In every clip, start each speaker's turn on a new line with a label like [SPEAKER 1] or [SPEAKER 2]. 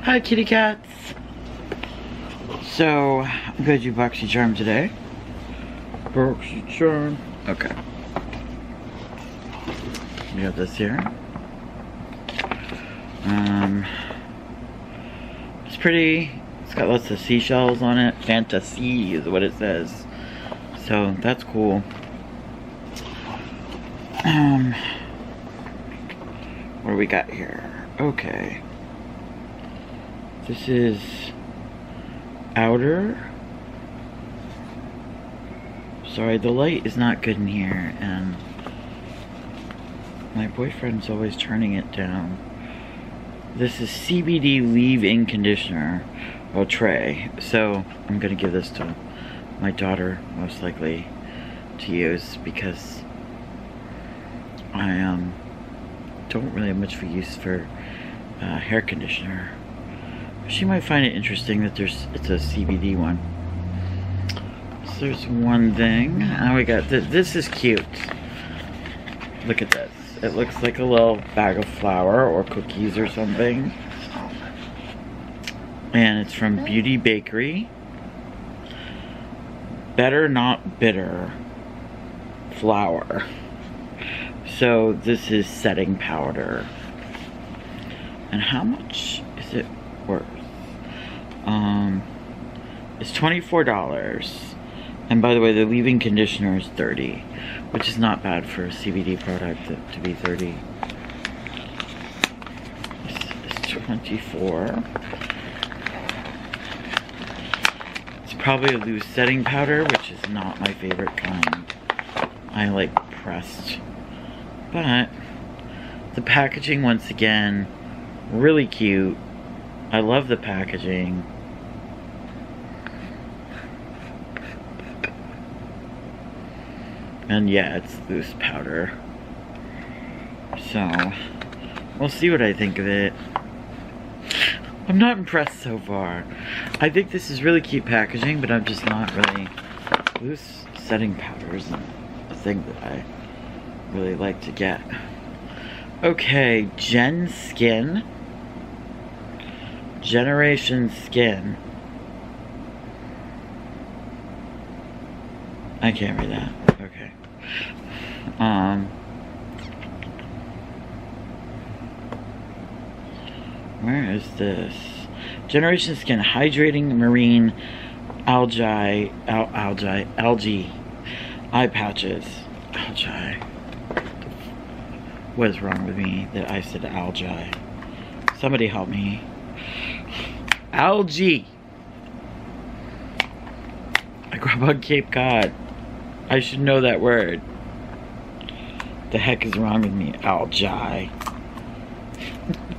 [SPEAKER 1] Hi, kitty cats. So, I'm going to do Boxycharm today. Boxycharm. Okay. We have this here. It's pretty. It's got lots of seashells on it. Fantasy is what it says. So, that's cool. What do we got here? Okay. This is outer. Sorry, the light is not good in here, and my boyfriend's always turning it down. This is CBD leave-in conditioner, or tray. So I'm gonna give this to my daughter, most likely, to use because I don't really have much for use for hair conditioner. She might find it interesting that it's a CBD one. So there's one thing. Now we got this is cute. Look at this. It looks like a little bag of flour or cookies or something. And it's from Beauty Bakery. Better Not Bitter flour. So this is setting powder. And how much is it worth? It's $24. And by the way, the leave-in conditioner is $30, which is not bad for a CBD product to be $30. This is $24. It's probably a loose setting powder, which is not my favorite kind. I like pressed. But the packaging, once again, really cute. I love the packaging. And yeah, it's loose powder. So, we'll see what I think of it. I'm not impressed so far. I think this is really cute packaging, but I'm just not really... Loose setting powder isn't a thing that I really like to get. Okay, Generation Skin. I can't read that. Okay. Where is this? Generation Skin Hydrating Marine Algae Eye Patches. Algae. What is wrong with me that I said algae? Somebody help me. Algae. I grew up on Cape Cod. I should know that word. The heck is wrong with me? Algae.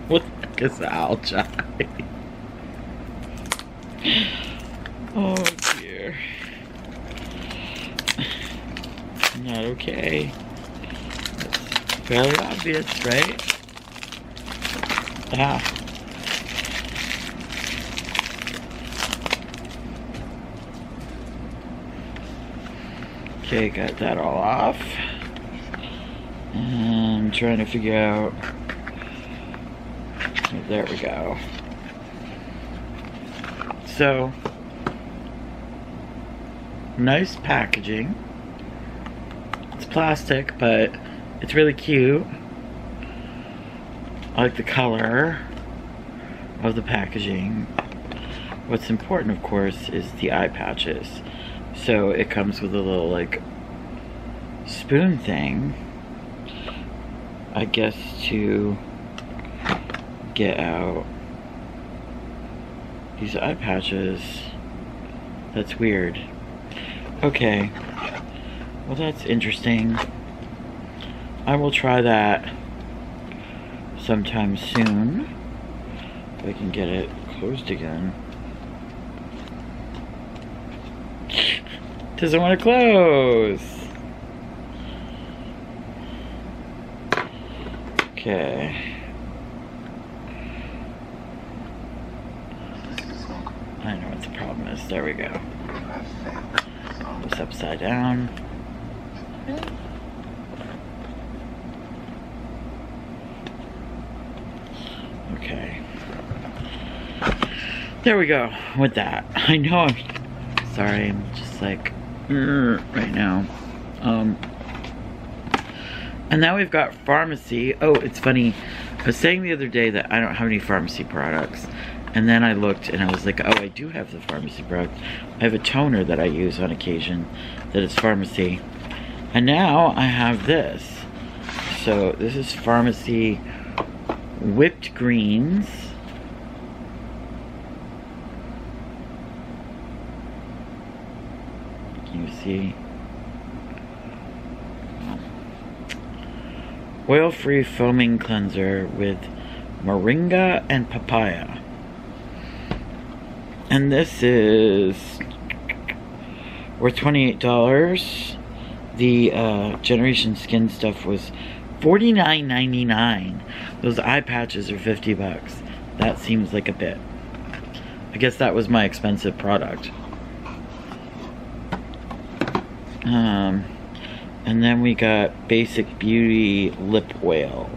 [SPEAKER 1] What the heck is algae? Oh dear. Not okay. That's fairly obvious, right? Ah. Okay, got that all off. And I'm trying to figure out... Oh, there we go. So, nice packaging. It's plastic, but it's really cute. I like the color of the packaging. What's important, of course, is the eye patches. So it comes with a little, like, spoon thing, I guess, to get out these eye patches. That's weird. Okay. Well, that's interesting. I will try that sometime soon. If I can get it closed again. Doesn't want to close. Okay. I know what the problem is. There we go. This upside down. Okay. there we go with that. I know I'm sorry, I'm just like right now. And now we've got pharmacy. Oh, it's funny. I was saying the other day that I don't have any pharmacy products. And then I looked and I was like, oh, I do have the pharmacy product. I have a toner that I use on occasion that is pharmacy. And now I have this. So this is pharmacy whipped greens. Can you see? Oil-free foaming cleanser with moringa and papaya. And this is worth $28. The Generation Skin stuff was $49.99. Those eye patches are $50. That seems like a bit. I guess that was my expensive product. And then we got Basic Beauty lip oil.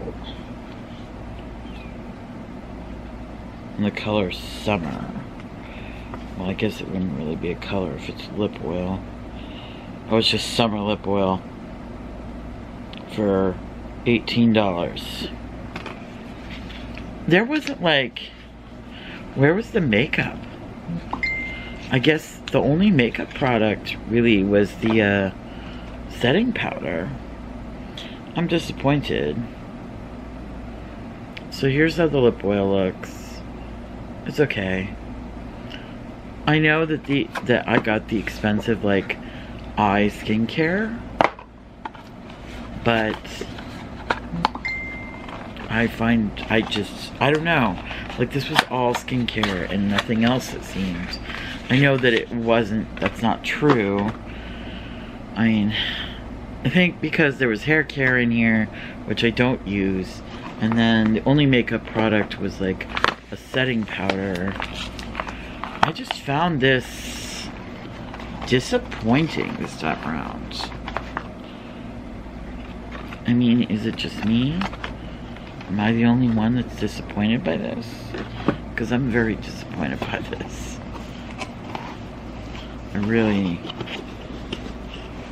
[SPEAKER 1] And the color Summer. Well, I guess it wouldn't really be a color if it's lip oil. Oh, it's just summer lip oil for $18. There wasn't like, where was the makeup? I guess the only makeup product really was the setting powder. I'm disappointed. So here's how the lip oil looks. It's okay. I know that I got the expensive like eye skincare, but I don't know. Like this was all skincare and nothing else, it seems. I know that it wasn't, that's not true. I mean, I think because there was hair care in here, which I don't use, and then the only makeup product was like a setting powder. I just found this disappointing this time around. I mean, is it just me? Am I the only one that's disappointed by this? Because I'm very disappointed by this. I really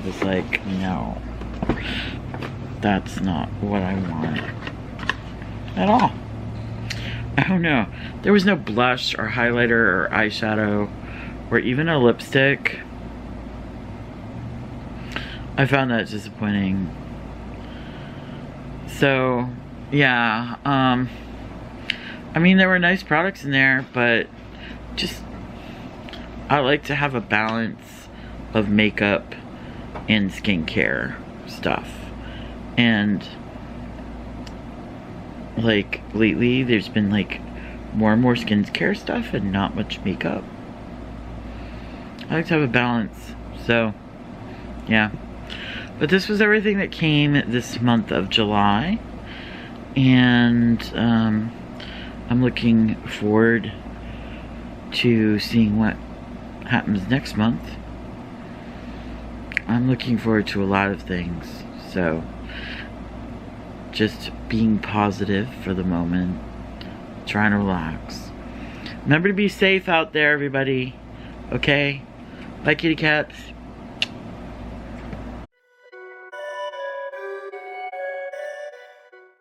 [SPEAKER 1] was like, no. That's not what I want. At all. I don't know. There was no blush or highlighter or eyeshadow or even a lipstick. I found that disappointing. So, yeah. I mean, there were nice products in there, but just, I like to have a balance of makeup and skincare stuff. And like lately there's been like more and more skincare stuff and not much makeup. I like to have a balance. So yeah, but this was everything that came this month of July, and I'm looking forward to seeing what happens next month. I'm looking forward to a lot of things, so just being positive for the moment, trying to relax. Remember to be safe out there, everybody. Okay? Bye, kitty cats.